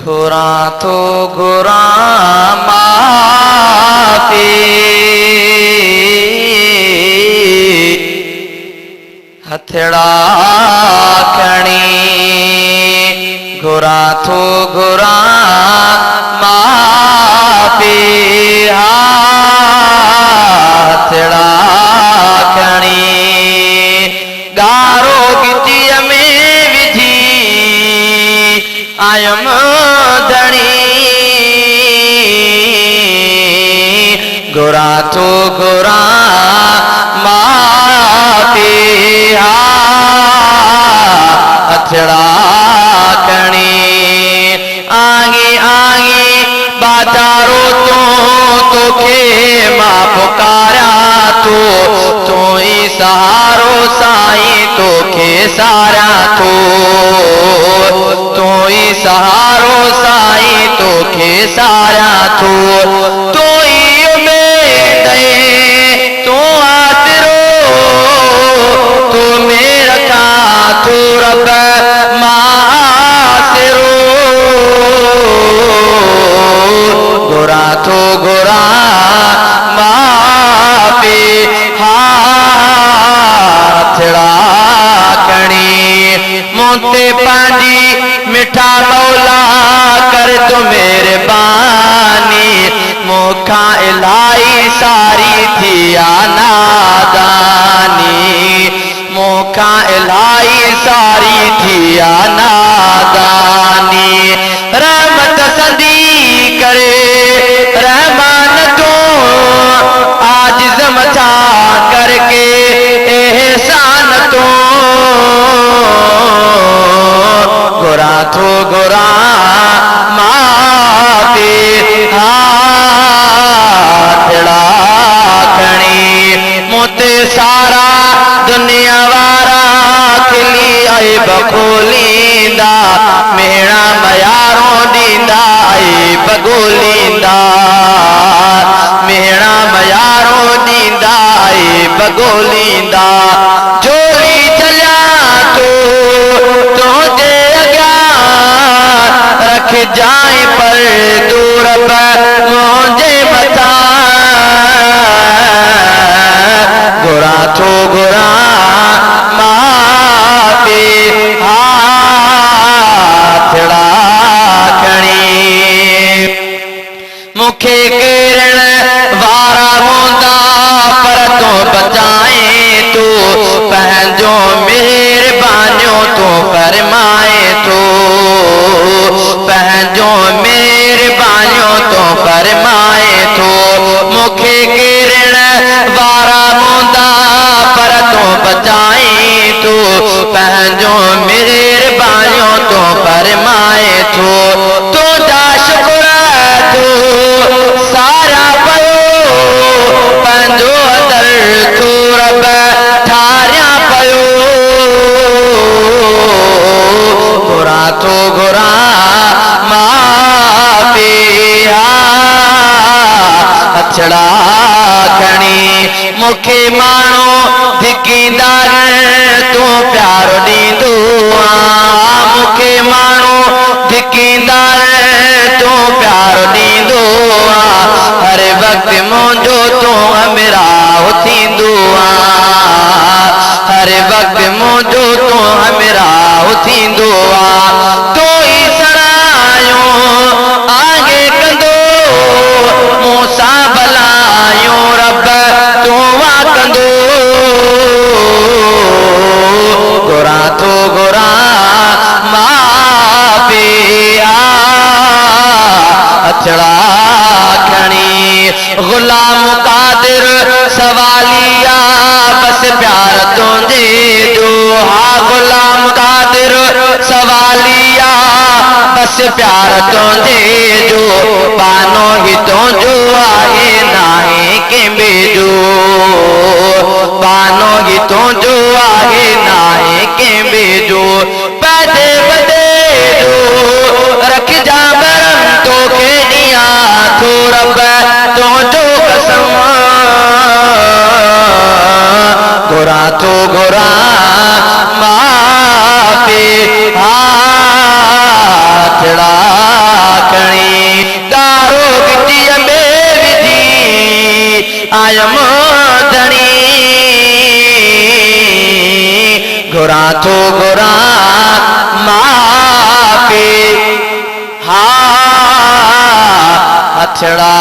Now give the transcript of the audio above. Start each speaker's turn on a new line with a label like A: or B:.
A: घुरा तो घुरा माफी हथड़ा खणी घुरा तो घुरा माफी हथड़ा खणी गारो गिटीअ में विझी आयम धणी घुरा तो घुरा माफी हथड़ा खणी आगे आगे बाजारो तोखे मां पुकारा तू ही सहारो साईं तोखे सारा तू ही सहारो साईं तोखे सारा तू ही उम्मीद तू आसरो तू मेरा का तू रब मासिरो घुरा तो घुरा माफी हथड़ा खणी मोते पांजी मिठा मौला कर तो मेहरबानी मोखा इलाही सारी थिया नादानी मोखा इलाही सारी थिया नादानी रहमत सदी करे रहमान तू आज मचा करके एहसान तू घुरा तो घुरा माफी हथड़ा खणी मोते सारा दुनिया वारा खिली आई बखोलींदा मेरा मयारो दींदा आई बगोलींदा मेरा मयारो दींदा आई बगोलींदा जोड़ी चलिया तुझे अग्या रख जाए पर दूर मुझे बता घुरा तो घुरा माफी हथड़ा खणी मुखे किरण वारा होंदा पर तो बचाए तू पंहिंजो मेहरबानियो तो फरमाए तू पंहिंजो मेहरबानियो तो फरमाए तू मुखे किरण वारा होंदा पर तो बचाए तू पंहिंजो मेहरबानियो तो फरमाए तू तुझा शुक्र तू सारा पयो पंहिंजो दर तू रब ठारिया पयो घुरा तो घुरा माफी हथड़ा खणी मुखे मानो धिकींदा तू प्यारो ॾींदो मुखे मानो धिकींदा तू प्यारो ॾींदो हर वक्त मुंहिंजो तू हमराह थींदो हर वक्त मुंहिंजो तू हमराह थींदो तू ही सरायो आगे कंदो मूंसां भलायो रब तू कंदो घुरा तो घुरा माफी हथड़ा खणी गुलाम कादिर सवालिया बस प्यार तुझे जो गुलाम कादिर सवालिया बस प्यार तुझे जो पानो ही तुझो आहे नाहे के बेजो पानो ही तुझो आहे नाहे के बेजो पदे बदे जो रख जा बरम तो के दिया तो रब तुझो कसम घुरा तो घुरा माफी हथड़ा धनी घुरा तो घुरा माफी हा हथड़ा